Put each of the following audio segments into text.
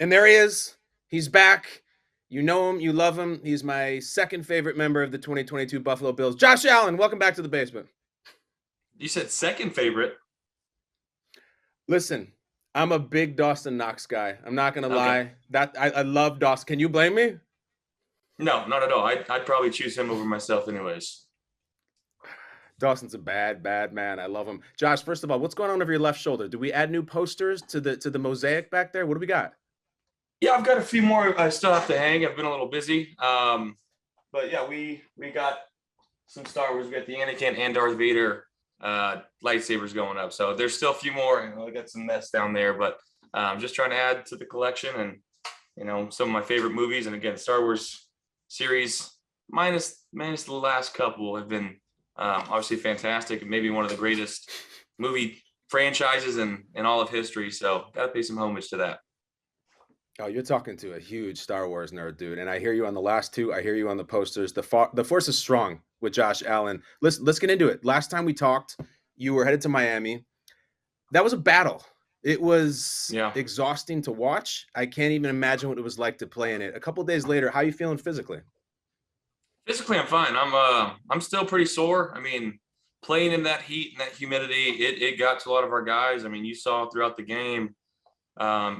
And there he is. He's back. You know him, you love him. He's my second favorite member of the 2022 Buffalo Bills. Josh Allen, welcome back to the basement. You said second favorite. Listen, I'm a big Dawson Knox guy. I'm not gonna Okay. lie. I love Dawson. Can you blame me? No, not at all. I'd probably choose him over myself, anyways. Dawson's a bad man. I love him. Josh, first of all, what's going on over your left shoulder? Do we add new posters to the mosaic back there? What do we got? Yeah, I've got a few more I still have to hang. I've been a little busy. But yeah, we got some Star Wars. We got the Anakin and Darth Vader lightsabers going up. So there's still a few more. I got some mess down there, but just trying to add to the collection and some of my favorite movies. And again, Star Wars series minus the last couple have been obviously fantastic and maybe one of the greatest movie franchises in all of history. So got to pay some homage to that. Oh, you're talking to a huge Star Wars nerd, dude. And I hear you on the last two. I hear you on the posters. The force is strong with Josh Allen. Let's get into it. Last time we talked, you were headed to Miami. That was a battle. It was Yeah. exhausting to watch. I can't even imagine what it was like to play in it. A couple days later, how are you feeling physically? Physically, I'm fine. I'm still pretty sore. I mean, playing in that heat and that humidity, it got to a lot of our guys. I mean, you saw throughout the game,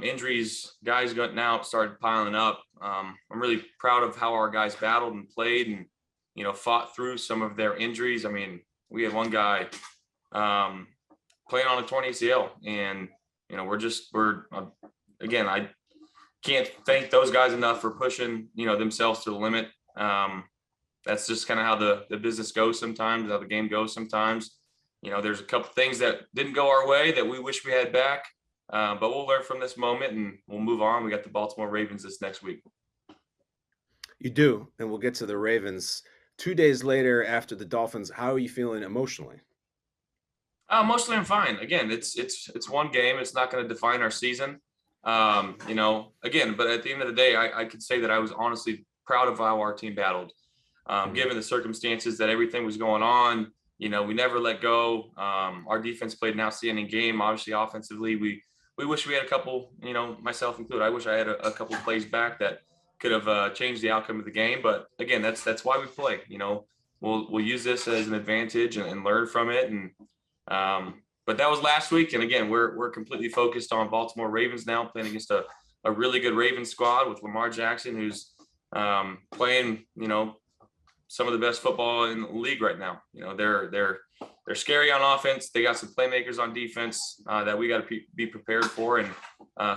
injuries, guys getting out, started piling up. I'm really proud of how our guys battled and played and fought through some of their injuries. I mean, we had one guy playing on a torn ACL, and we're again, I can't thank those guys enough for pushing themselves to the limit. That's just kind of how the business goes sometimes, how the game goes sometimes. There's a couple things that didn't go our way that we wish we had back, but we'll learn from this moment and we'll move on. We got the Baltimore Ravens this next week. You do, and we'll get to the Ravens 2 days later after the Dolphins. How are you feeling emotionally? Mostly I'm fine. Again, it's one game. It's not going to define our season. Again, but at the end of the day, I could say that I was honestly proud of how our team battled. Given the circumstances that everything was going on, we never let go. Our defense played an outstanding game. Obviously, offensively, we wish we had a couple, myself included. I wish I had a couple of plays back that could have changed the outcome of the game. But again, that's why we play. We'll use this as an advantage and learn from it. And but that was last week, and again, we're completely focused on Baltimore Ravens now, playing against a really good Ravens squad with Lamar Jackson, who's playing some of the best football in the league right now. They're scary on offense. They got some playmakers on defense that we got to be prepared for and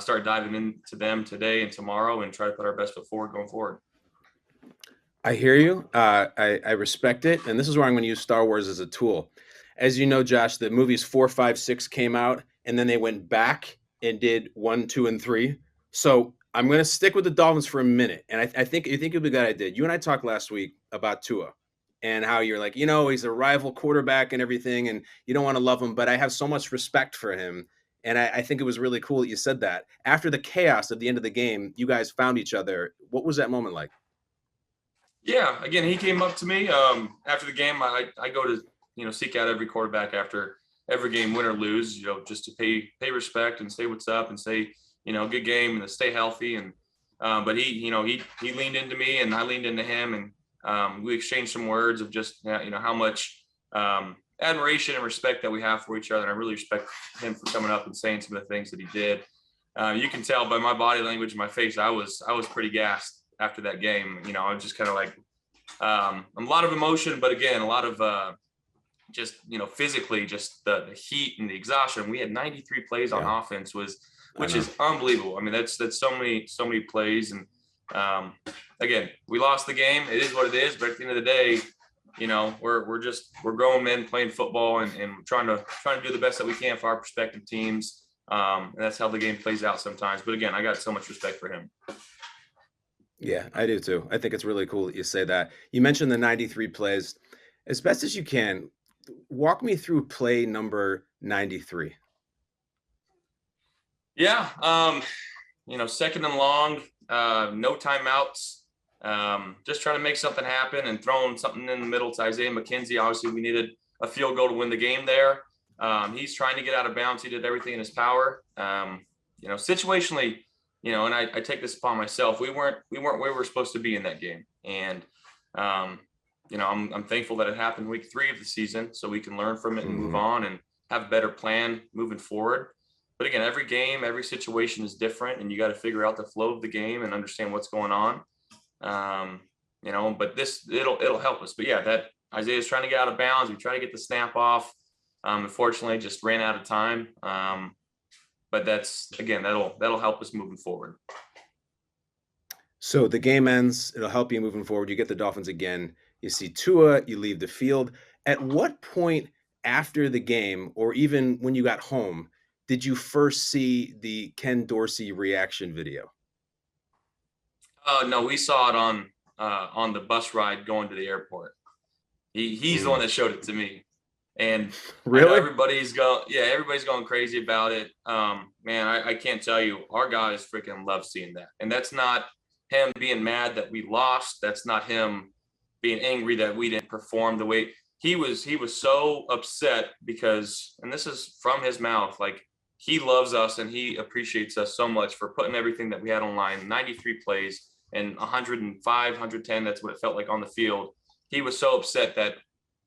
start diving into them today and tomorrow and try to put our best foot forward going forward. I hear you. I respect it, and this is where I'm going to use Star Wars as a tool. As you know, Josh, the movies 4, 5, 6 came out, and then they went back and did 1, 2, and 3. So I'm going to stick with the Dolphins for a minute, and I think you think it'll be good. I did. You and I talked last week about Tua and how you're like, he's a rival quarterback and everything, and you don't want to love him, but I have so much respect for him. And I think it was really cool that you said that. After the chaos at the end of the game, you guys found each other. What was that moment like? Yeah, again, he came up to me after the game. I go to seek out every quarterback after every game, win or lose, just to pay respect and say what's up and say good game and to stay healthy. And but he leaned into me and I leaned into him, and we exchanged some words of just how much admiration and respect that we have for each other. And I really respect him for coming up and saying some of the things that he did. You can tell by my body language and my face, I was pretty gassed after that game. I was just kind of like a lot of emotion, but again, a lot of just physically, just the heat and the exhaustion. We had 93 plays on offense, which is unbelievable. I mean, that's so many plays. And again, we lost the game. It is what it is. But at the end of the day, we're grown men playing football and trying to do the best that we can for our respective teams. And that's how the game plays out sometimes. But again, I got so much respect for him. Yeah, I do too. I think it's really cool that you say that. You mentioned the 93 plays. As best as you can, walk me through play number 93. Yeah. Second and long, no timeouts. Just trying to make something happen and throwing something in the middle to Isaiah McKenzie. Obviously, we needed a field goal to win the game there. He's trying to get out of bounds. He did everything in his power. Situationally, and I take this upon myself. We weren't where we were supposed to be in that game, and I'm thankful that it happened week 3 of the season, so we can learn from it and move on and have a better plan moving forward. But again, every game, every situation is different, and you got to figure out the flow of the game and understand what's going on. But it'll help us. But yeah, that Isaiah's trying to get out of bounds. We try to get the snap off. Unfortunately, just ran out of time. But that'll help us moving forward. So the game ends. It'll help you moving forward. You get the Dolphins again. You see Tua. You leave the field. At what point after the game, or even when you got home, did you first see the Ken Dorsey reaction video? No, we saw it on the bus ride going to the airport. He's the one that showed it to me, and really, everybody's going crazy about it. Man, I can't tell you, our guys freaking love seeing that, and that's not him being mad that we lost. That's not him being angry that we didn't perform the way he was. He was so upset because, and this is from his mouth, like, he loves us and he appreciates us so much for putting everything that we had online, 93 plays and 105, 110. That's what it felt like on the field. He was so upset that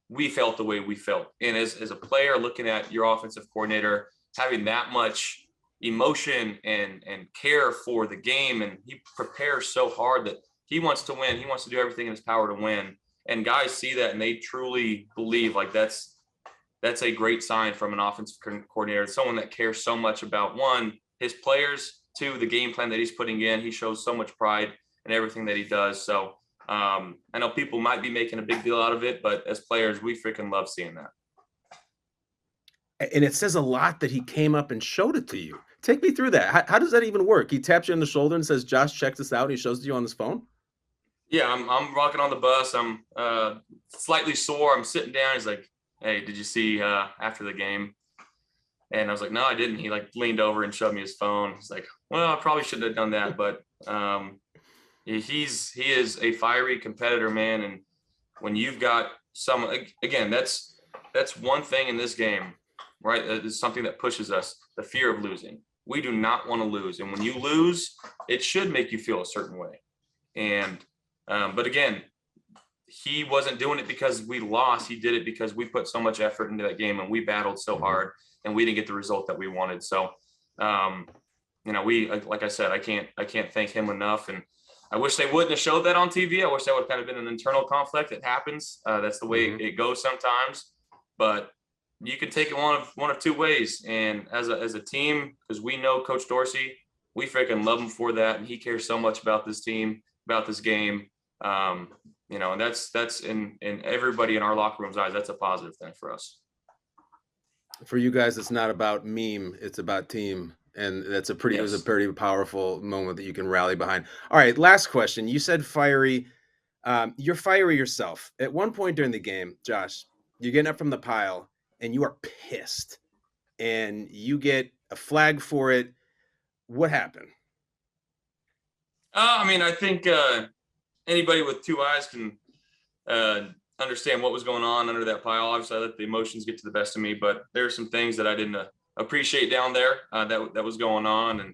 we felt the way we felt. And as a player, looking at your offensive coordinator, having that much emotion and care for the game, and he prepares so hard that he wants to win. He wants to do everything in his power to win. And guys see that and they truly believe, like, that's a great sign from an offensive coordinator, someone that cares so much about, one, his players, two, the game plan that he's putting in. He shows so much pride in everything that he does. So I know people might be making a big deal out of it, but as players, we freaking love seeing that. And it says a lot that he came up and showed it to you. Take me through that. How does that even work? He taps you on the shoulder and says, "Josh, check this out." And he shows it to you on his phone. Yeah, I'm rocking on the bus. I'm slightly sore. I'm sitting down. He's like, "Hey, did you see after the game?" And I was like, "No, I didn't." He like leaned over and showed me his phone. He's like, "Well, I probably shouldn't have done that," but he is a fiery competitor, man. And when you've got someone, again, that's one thing in this game, right? It's something that pushes us, the fear of losing. We do not want to lose, and when you lose, it should make you feel a certain way. And but again, he wasn't doing it because we lost. He did it because we put so much effort into that game and we battled so hard and we didn't get the result that we wanted. So, we, like I said, I can't thank him enough. And I wish they wouldn't have showed that on TV. I wish that would have kind of been an internal conflict. It happens. That's the way it goes sometimes, but you can take it one of two ways. And as a team, because we know Coach Dorsey, we freaking love him for that. And he cares so much about this team, about this game. And that's in everybody in our locker room's eyes, that's a positive thing for us. For you guys, it's not about meme, it's about team. And that's it was a pretty powerful moment that you can rally behind. All right, last question. You said fiery. You're fiery yourself. At one point during the game, Josh, you're getting up from the pile and you are pissed and you get a flag for it. What happened? I think anybody with two eyes can understand what was going on under that pile. Obviously, I let the emotions get to the best of me, but there are some things that I didn't appreciate down there that was going on, and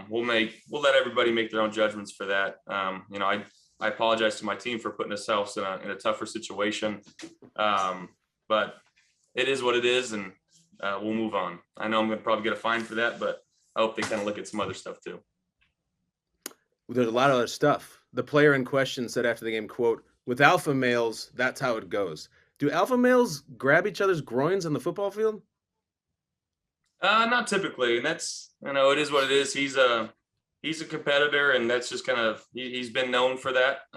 we'll let everybody make their own judgments for that. I apologize to my team for putting ourselves in a tougher situation, but it is what it is, and we'll move on. I know I'm going to probably get a fine for that, but I hope they kind of look at some other stuff too. There's a lot of other stuff. The player in question said after the game, quote, "With alpha males, that's how it goes." Do alpha males grab each other's groins on the football field? Not typically, and that's, it is what it is. He's a competitor, and that's just kind of he's been known for that,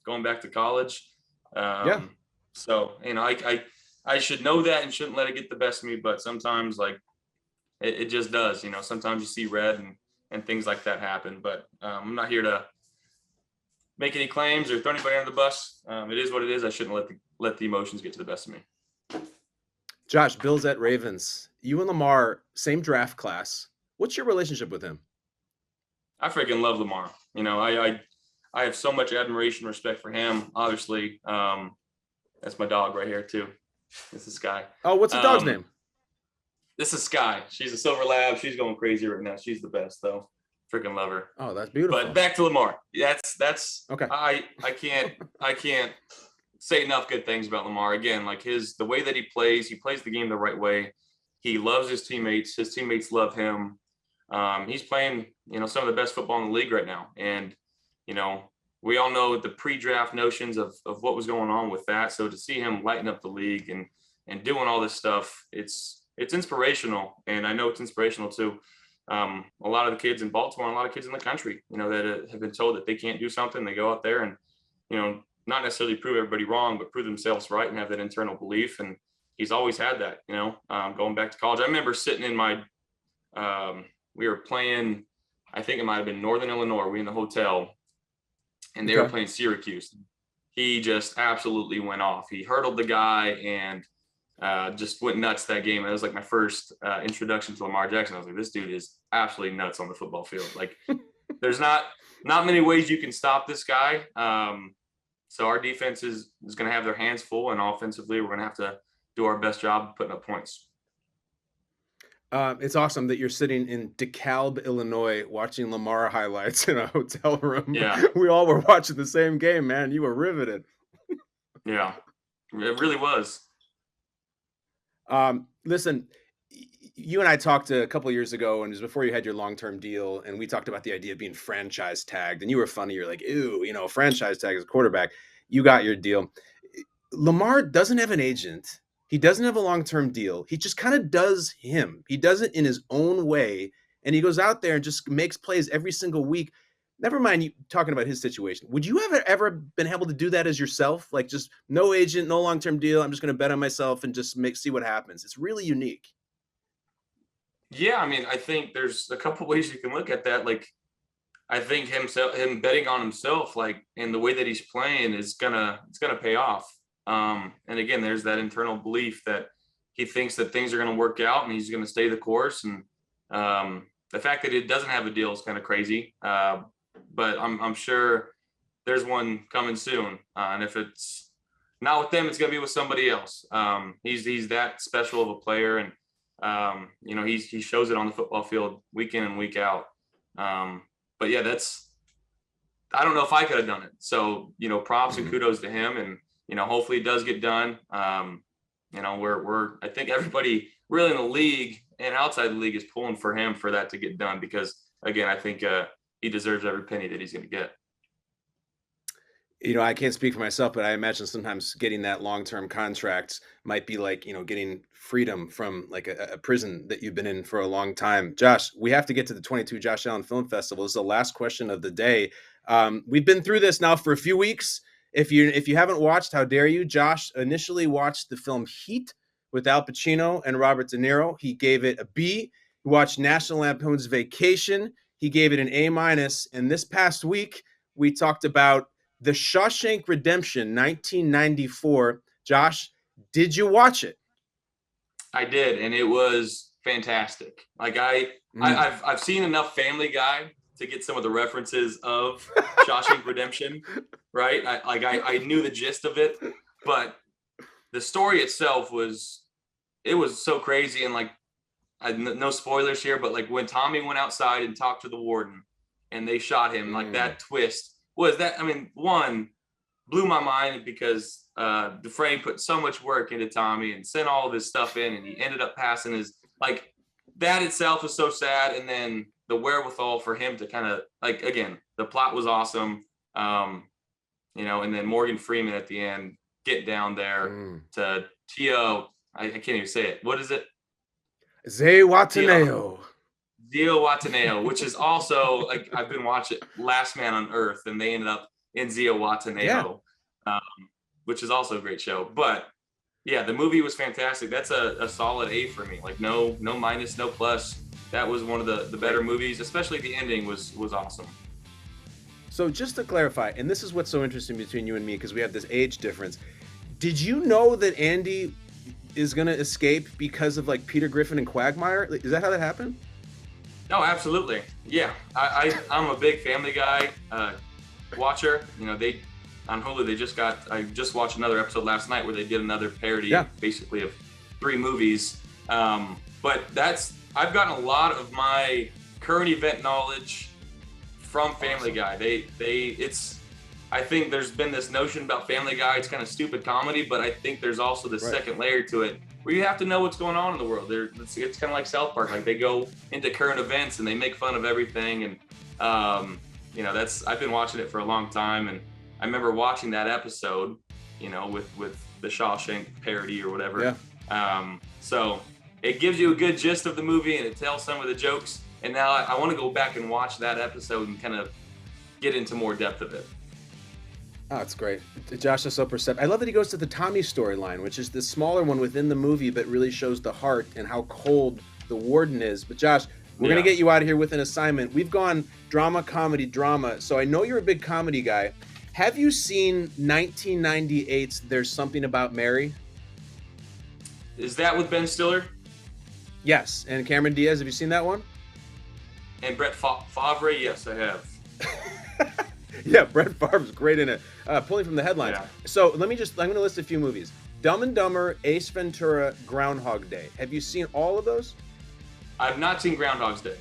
going back to college. So I should know that and shouldn't let it get the best of me, but sometimes like it just does. Sometimes you see red and things like that happen. But I'm not here to make any claims or throw anybody under the bus. It is what it is. I shouldn't let the emotions get to the best of me. Josh, Bills at Ravens. You and Lamar, same draft class. What's your relationship with him? I freaking love Lamar. I have so much admiration, respect for him. Obviously, that's my dog right here too. This is Sky. Oh, what's the dog's name? This is Sky. She's a silver lab. She's going crazy right now. She's the best though. Freaking love her. Oh, that's beautiful. But back to Lamar. That's okay. I can't say enough good things about Lamar. Again, like the way that he plays the game the right way. He loves his teammates. His teammates love him. He's playing, some of the best football in the league right now. And, we all know the pre-draft notions of what was going on with that. So to see him lighten up the league and doing all this stuff, it's inspirational. And I know it's inspirational to a lot of the kids in Baltimore, and a lot of kids in the country, that have been told that they can't do something. They go out there and, not necessarily prove everybody wrong, but prove themselves right and have that internal belief. And he's always had that, going back to college. I remember sitting in my, we were playing, I think it might've been Northern Illinois. We were in the hotel and they were playing Syracuse. He just absolutely went off. He hurdled the guy and just went nuts that game. It was like my first introduction to Lamar Jackson. I was like, this dude is absolutely nuts on the football field. Like there's not many ways you can stop this guy. So our defense is going to have their hands full, and offensively, we're going to have to do our best job of putting up points. It's awesome that you're sitting in DeKalb, Illinois, watching Lamar highlights in a hotel room. Yeah. We all were watching the same game, man. You were riveted. Yeah, it really was. Listen, you and I talked a couple of years ago, and it was before you had your long-term deal, and we talked about the idea of being franchise tagged, and you were funny. You're like, ew, franchise tag as a quarterback. You got your deal. Lamar doesn't have an agent. He doesn't have a long-term deal. He just kind of does him. He does it in his own way, and he goes out there and just makes plays every single week. Never mind you talking about his situation. Would you ever been able to do that as yourself? Like just no agent, no long-term deal. I'm just going to bet on myself and just see what happens. It's really unique. Yeah, I mean, I think there's a couple ways you can look at that. Like, I think him betting on himself, like, and the way that he's playing it's gonna pay off. And again, there's that internal belief that he thinks that things are going to work out and he's going to stay the course. And the fact that it doesn't have a deal is kind of crazy. But I'm sure there's one coming soon. And if it's not with them, it's going to be with somebody else. He's that special of a player, and he shows it on the football field week in and week out. But yeah, I don't know if I could have done it. So, props and kudos to him, and, hopefully it does get done. I think everybody really in the league and outside the league is pulling for him for that to get done, because again, I think he deserves every penny that he's going to get. I can't speak for myself, but I imagine sometimes getting that long-term contract might be like, getting freedom from like a prison that you've been in for a long time. Josh, we have to get to the 22 Josh Allen Film Festival. This is the last question of the day. We've been through this now for a few weeks. If you haven't watched, how dare you? Josh initially watched the film Heat with Al Pacino and Robert De Niro. He gave it a B. He watched National Lampoon's Vacation. He gave it an A-. And this past week, we talked about The Shawshank Redemption, 1994. Josh, did you watch it? I did, and it was fantastic. Like I've seen enough Family Guy to get some of the references of Shawshank Redemption, right? I knew the gist of it, but the story itself was so crazy. And like, no spoilers here, but like when Tommy went outside and talked to the warden and they shot him, like that twist was that, one blew my mind, because Dufresne put so much work into Tommy and sent all of his stuff in, and he ended up passing his, like, that itself was so sad. And then the wherewithal for him to kind of, like, again, the plot was awesome. And then Morgan Freeman at the end get down there to Tio. I can't even say it. What is it? Zihuatanejo, which is also, like, I've been watching Last Man on Earth, and they ended up in Zihuatanejo, which is also a great show. But yeah, the movie was fantastic. That's a solid A for me. Like no minus, no plus. That was one of the better movies, especially the ending was awesome. So just to clarify, and this is what's so interesting between you and me, because we have this age difference. Did you know that Andy is going to escape because of like Peter Griffin and Quagmire? Is that how that happened? No, absolutely. Yeah. I'm a big Family Guy watcher. They on Hulu, I just watched another episode last night where they did another parody basically of 3 movies. But I've gotten a lot of my current event knowledge from Family Guy. It's. I think there's been this notion about Family Guy. It's kind of stupid comedy, but I think there's also the second layer to it where you have to know what's going on in the world. It's kind of like South Park. Like they go into current events and they make fun of everything. And I've been watching it for a long time, and I remember watching that episode, with the Shawshank parody or whatever. Yeah. So it gives you a good gist of the movie and it tells some of the jokes. And now I want to go back and watch that episode and kind of get into more depth of it. Oh, it's great. Josh is so perceptive. I love that he goes to the Tommy storyline, which is the smaller one within the movie, but really shows the heart and how cold the warden is. But Josh, we're going to get you out of here with an assignment. We've gone drama, comedy, drama. So I know you're a big comedy guy. Have you seen 1998's There's Something About Mary? Is that with Ben Stiller? Yes. And Cameron Diaz, have you seen that one? And Brett Favre? Yes, I have. Yeah, Brett Favre's great in it. Pulling from the headlines. Yeah. So I'm going to list a few movies. Dumb and Dumber, Ace Ventura, Groundhog Day. Have you seen all of those? I've not seen Groundhog's Day.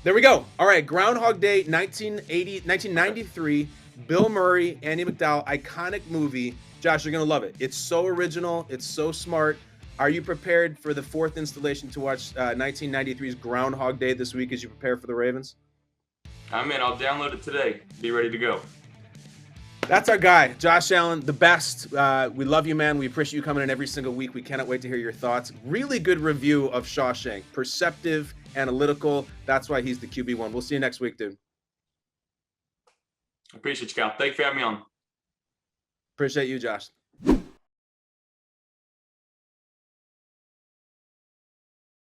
There we go. All right, Groundhog Day, 1993. Bill Murray, Andy McDowell, iconic movie. Josh, you're going to love it. It's so original. It's so smart. Are you prepared for the fourth installation to watch 1993's Groundhog Day this week as you prepare for the Ravens? I'm in. I'll download it today. Be ready to go. That's our guy, Josh Allen, the best. We love you, man. We appreciate you coming in every single week. We cannot wait to hear your thoughts. Really good review of Shawshank. Perceptive, analytical. That's why he's the QB1. We'll see you next week, dude. Appreciate you, Cal. Thank you for having me on. Appreciate you, Josh.